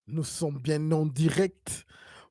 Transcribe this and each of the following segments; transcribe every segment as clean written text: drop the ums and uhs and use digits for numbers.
Nous sommes bien en direct.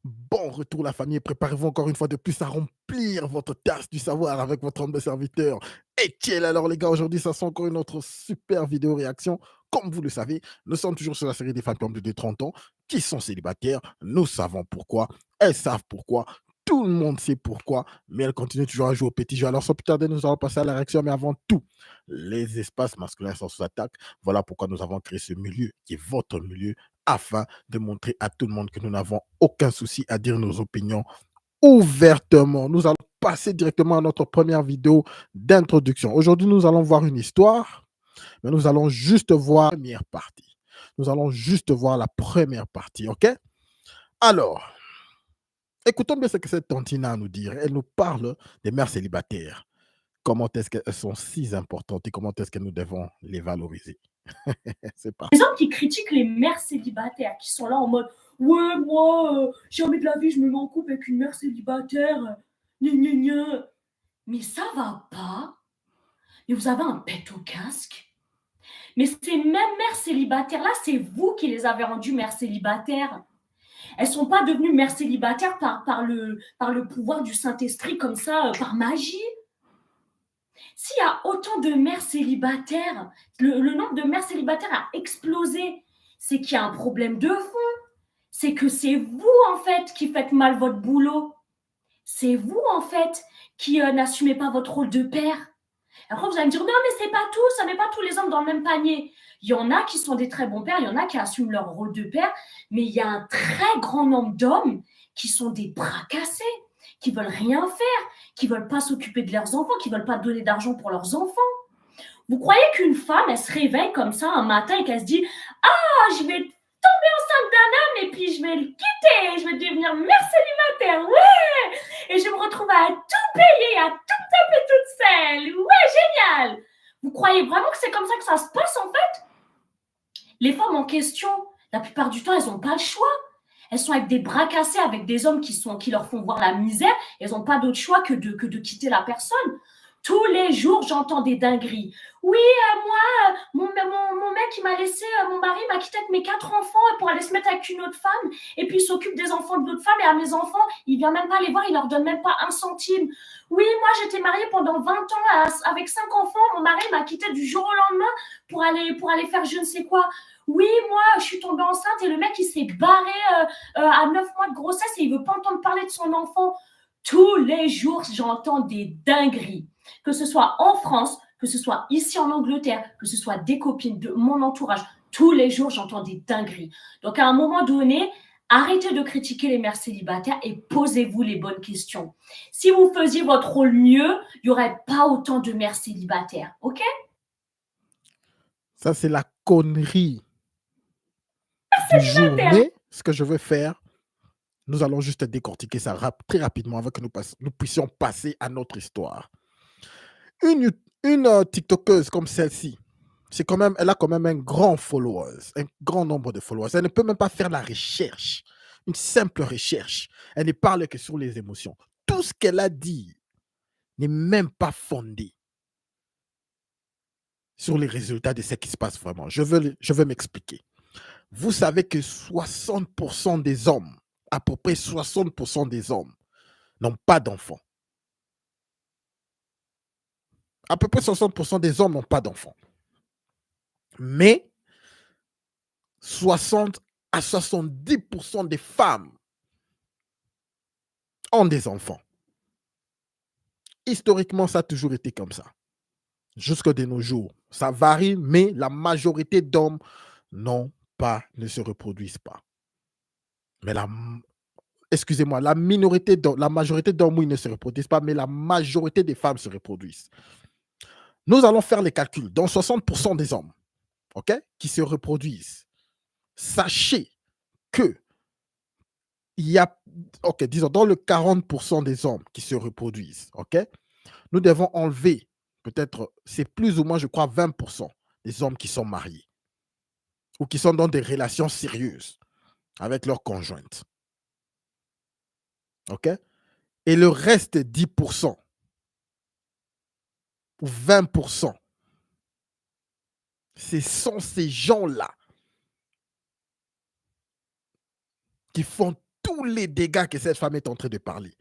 Bon retour la famille, préparez-vous encore une fois de plus à remplir votre tasse du savoir avec votre humble serviteur Etienne. Alors les gars, aujourd'hui ça sent encore une autre super vidéo réaction. Comme vous le savez, nous sommes toujours sur la série des femmes de 30 ans qui sont célibataires. Nous savons pourquoi, elles savent pourquoi, tout le monde sait pourquoi, mais elles continuent toujours à jouer au petit jeu. Alors sans plus tarder, nous allons passer à la réaction, mais avant tout, les espaces masculins sont sous attaque. Voilà pourquoi nous avons créé ce milieu qui est votre milieu afin de montrer à tout le monde que nous n'avons aucun souci à dire nos opinions ouvertement. Nous allons passer directement à notre première vidéo d'introduction. Aujourd'hui, nous allons voir une histoire, mais nous allons juste voir la première partie. Nous allons juste voir la première partie, ok? Alors, écoutons bien ce que cette Tantina a à nous dire. Elle nous parle des mères célibataires. Comment est-ce qu'elles sont si importantes et comment est-ce que nous devons les valoriser? C'est Les parti. hommes qui critiquent les mères célibataires, qui sont là en mode ouais, moi, jamais de la vie, je me mets en couple avec une mère célibataire. Gna, gna, gna. Mais ça va pas. Mais vous avez un pet au casque. Mais ces mêmes mères célibataires-là, c'est vous qui les avez rendues mères célibataires. Elles sont pas devenues mères célibataires par le pouvoir du Saint-Esprit comme ça, par magie. S'il y a autant de mères célibataires, le nombre de mères célibataires a explosé, c'est qu'il y a un problème de fond. C'est que c'est vous, en fait, qui faites mal votre boulot. C'est vous, en fait, qui n'assumez pas votre rôle de père. Après, vous allez me dire, non, mais c'est pas tout, ça met pas tous les hommes dans le même panier. Il y en a qui sont des très bons pères, il y en a qui assument leur rôle de père, mais il y a un très grand nombre d'hommes qui sont des bras cassés, qui veulent rien faire, qui veulent pas s'occuper de leurs enfants, qui veulent pas donner d'argent pour leurs enfants. Vous croyez qu'une femme, elle se réveille comme ça un matin et qu'elle se dit, ah, je vais tomber enceinte d'un homme et puis je vais le quitter, je vais devenir mère célibataire, ouais, et je vais me retrouver à tout payer, à tout taper toute seule, ouais, génial. Vous croyez vraiment que c'est comme ça que ça se passe en fait? Les femmes en question, la plupart du temps, elles n'ont pas le choix. Elles sont avec des bras cassés, avec des hommes qui leur font voir la misère. Elles n'ont pas d'autre choix que de quitter la personne. Tous les jours, j'entends des dingueries. Oui, moi, mon mec, il m'a laissé, mon mari m'a quitté avec mes 4 enfants pour aller se mettre avec une autre femme. Et puis, il s'occupe des enfants de l'autre femme. Et à mes enfants, il vient même pas les voir, il leur donne même pas un centime. Oui, moi, j'étais mariée pendant 20 ans avec 5 enfants. Mon mari m'a quitté du jour au lendemain pour aller faire je ne sais quoi. Oui, moi, je suis tombée enceinte et le mec, il s'est barré à 9 mois de grossesse et il veut pas entendre parler de son enfant. Tous les jours, j'entends des dingueries. Que ce soit en France, que ce soit ici en Angleterre, que ce soit des copines de mon entourage. Tous les jours, j'entends des dingueries. Donc, à un moment donné, arrêtez de critiquer les mères célibataires et posez-vous les bonnes questions. Si vous faisiez votre rôle mieux, il n'y aurait pas autant de mères célibataires. OK? Ça, c'est la connerie du jour. Célibataire. Mais ce que je veux faire, nous allons juste décortiquer ça très rapidement avant que nous puissions passer à notre histoire. Une TikTokeuse comme celle-ci, elle a quand même un grand followers, un grand nombre de followers. Elle ne peut même pas faire la recherche, une simple recherche. Elle ne parle que sur les émotions. Tout ce qu'elle a dit n'est même pas fondé sur les résultats de ce qui se passe vraiment. Je veux m'expliquer. Vous savez que 60% des hommes, à peu près 60% des hommes, n'ont pas d'enfants. À peu près 60% des hommes n'ont pas d'enfants. Mais 60 à 70% des femmes ont des enfants. Historiquement, ça a toujours été comme ça. Jusque de nos jours. Ça varie, mais la majorité d'hommes ne se reproduisent pas. Mais excusez-moi, la majorité d'hommes, oui, ne se reproduisent pas, mais la majorité des femmes se reproduisent. Nous allons faire les calculs. Dans 60% des hommes, ok, qui se reproduisent, sachez que il y a, ok, disons, dans le 40% des hommes qui se reproduisent, ok, nous devons enlever, peut-être, c'est plus ou moins, je crois, 20% des hommes qui sont mariés ou qui sont dans des relations sérieuses avec leur conjointe, ok. Et le reste, 10% ou 20%, ce sont ces gens-là qui font tous les dégâts que cette femme est en train de parler.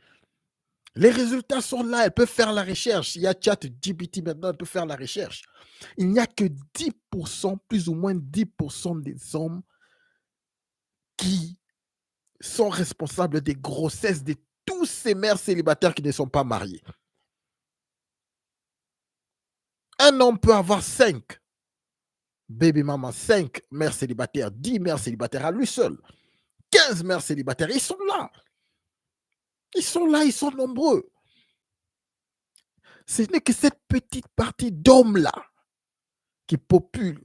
Les résultats sont là, elle peut faire la recherche. Il y a ChatGPT maintenant, elle peut faire la recherche. Il n'y a que 10%, plus ou moins 10% des hommes qui sont responsables des grossesses de tous ces mères célibataires qui ne sont pas mariées. Un homme peut avoir 5 baby mamas, 5 mères célibataires, 10 mères célibataires à lui seul, 15 mères célibataires. Ils sont là. Ils sont là, ils sont nombreux. Ce n'est que cette petite partie d'hommes-là qui popule.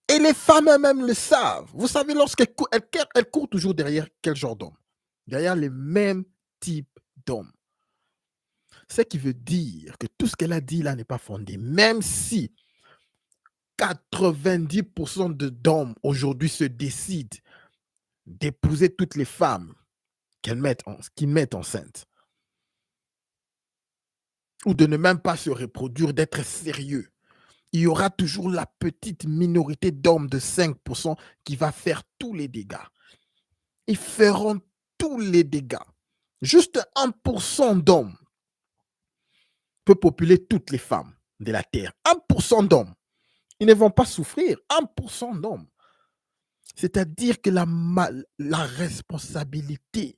Et les femmes elles-mêmes le savent. Vous savez, lorsqu'elles courent, elles courent toujours derrière quel genre d'homme? Derrière les mêmes types d'hommes. Ce qui veut dire que tout ce qu'elle a dit là n'est pas fondé. Même si 90% d'hommes aujourd'hui se décident d'épouser toutes les femmes qu'ils mettent enceintes. Ou de ne même pas se reproduire, d'être sérieux. Il y aura toujours la petite minorité d'hommes de 5% qui va faire tous les dégâts. Ils feront tous les dégâts. Juste 1% d'hommes peut populer toutes les femmes de la terre. 1% d'hommes. Ils ne vont pas souffrir. 1% d'hommes. C'est-à-dire que la responsabilité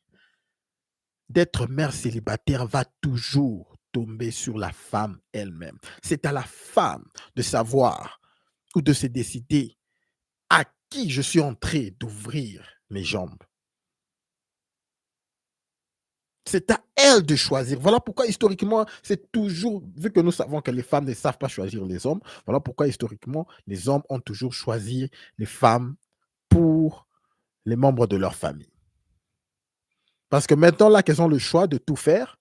d'être mère célibataire va toujours tomber sur la femme elle-même. C'est à la femme de savoir ou de se décider à qui je suis en train d'ouvrir mes jambes. C'est à elle de choisir. Voilà pourquoi historiquement, c'est toujours, vu que nous savons que les femmes ne savent pas choisir les hommes, voilà pourquoi historiquement, les hommes ont toujours choisi les femmes pour les membres de leur famille. Parce que maintenant, là qu'elles ont le choix de tout faire,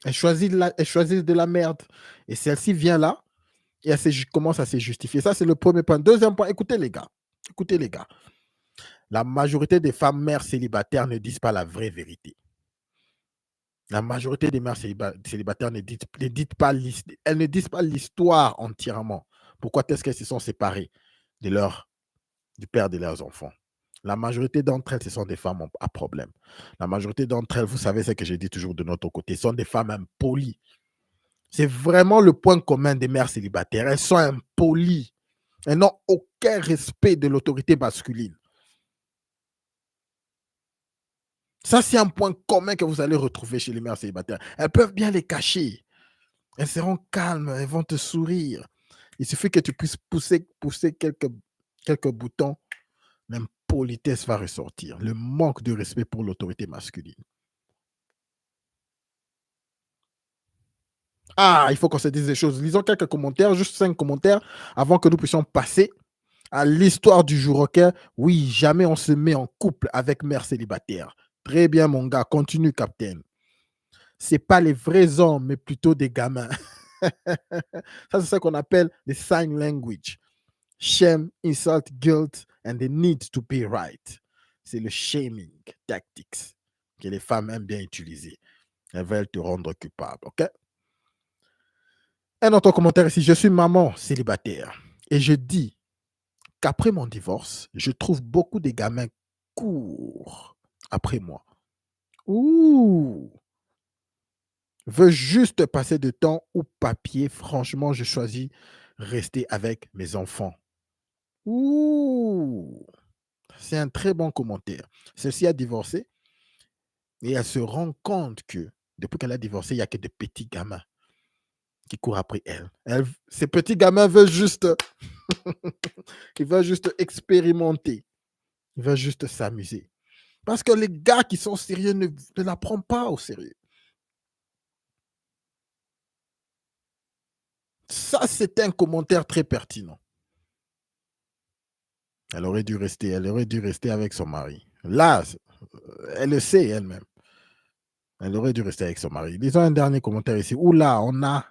elles choisissent de la merde. Et celle-ci vient là et commence à se justifier. Ça, c'est le premier point. Deuxième point, écoutez les gars. Écoutez les gars. La majorité des femmes mères célibataires ne disent pas la vraie vérité. La majorité des mères célibataires ne disent pas l'histoire entièrement. Pourquoi est-ce qu'elles se sont séparées du père de leurs enfants? La majorité d'entre elles, ce sont des femmes à problème. La majorité d'entre elles, vous savez ce que je dis toujours de notre côté, sont des femmes impolies. C'est vraiment le point commun des mères célibataires. Elles sont impolies. Elles n'ont aucun respect de l'autorité masculine. Ça, c'est un point commun que vous allez retrouver chez les mères célibataires. Elles peuvent bien les cacher. Elles seront calmes, elles vont te sourire. Il suffit que tu puisses pousser quelques boutons, l'impolitesse va ressortir. Le manque de respect pour l'autorité masculine. Ah, il faut qu'on se dise des choses. Lisons quelques commentaires, juste 5 commentaires, avant que nous puissions passer à l'histoire du jour. Ok? Oui, jamais on se met en couple avec mère célibataire. Très bien, mon gars. Continue, capitaine. C'est pas les vrais hommes, mais plutôt des gamins. Ça, c'est ce qu'on appelle le sign language. Shame, insult, guilt, and the need to be right. C'est le shaming tactics que les femmes aiment bien utiliser. Elles veulent te rendre coupable, ok? Un autre commentaire ici. Je suis maman célibataire et je dis qu'après mon divorce, je trouve beaucoup de gamins courts après moi. Ouh! Veux juste passer de temps ou papier. Franchement, je choisis rester avec mes enfants. Ouh! C'est un très bon commentaire. Celle-ci a divorcé et elle se rend compte que depuis qu'elle a divorcé, il n'y a que des petits gamins qui courent après elle. Ces petits gamins veulent juste, ils veulent juste expérimenter. Ils veulent juste s'amuser. Parce que les gars qui sont sérieux ne la prennent pas au sérieux. Ça, c'est un commentaire très pertinent. Elle aurait dû rester avec son mari. Là, elle le sait elle-même. Elle aurait dû rester avec son mari. Lisons un dernier commentaire ici. Où là, on a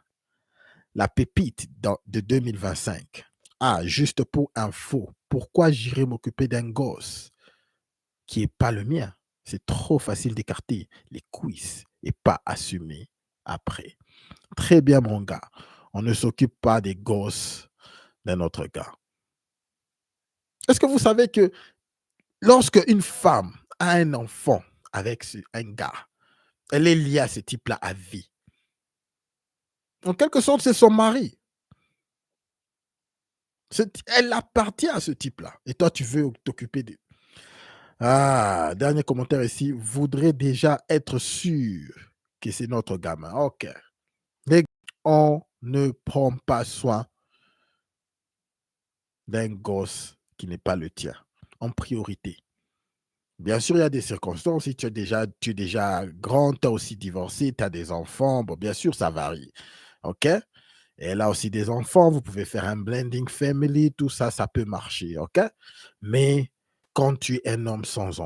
la pépite de 2025. Ah, juste pour info, pourquoi j'irais m'occuper d'un gosse qui n'est pas le mien? C'est trop facile d'écarter les cuisses et pas assumer après. Très bien, mon gars. On ne s'occupe pas des gosses d'un autre gars. Est-ce que vous savez que Lorsque une femme a un enfant avec un gars, elle est liée à ce type-là à vie. En quelque sorte, c'est son mari. Elle appartient à ce type-là. Et toi, tu veux t'occuper de... Ah, dernier commentaire ici. Voudrait déjà être sûr que c'est notre gamin. OK. Les gars, on ne prend pas soin d'un gosse qui n'est pas le tien en priorité. Bien sûr, il y a des circonstances. Si tu es déjà grand, tu as aussi divorcé, tu as des enfants. Bon, bien sûr, ça varie. OK? Et elle a aussi des enfants. Vous pouvez faire un blending family. Tout ça, ça peut marcher. OK? Mais quand tu es un homme sans enfant,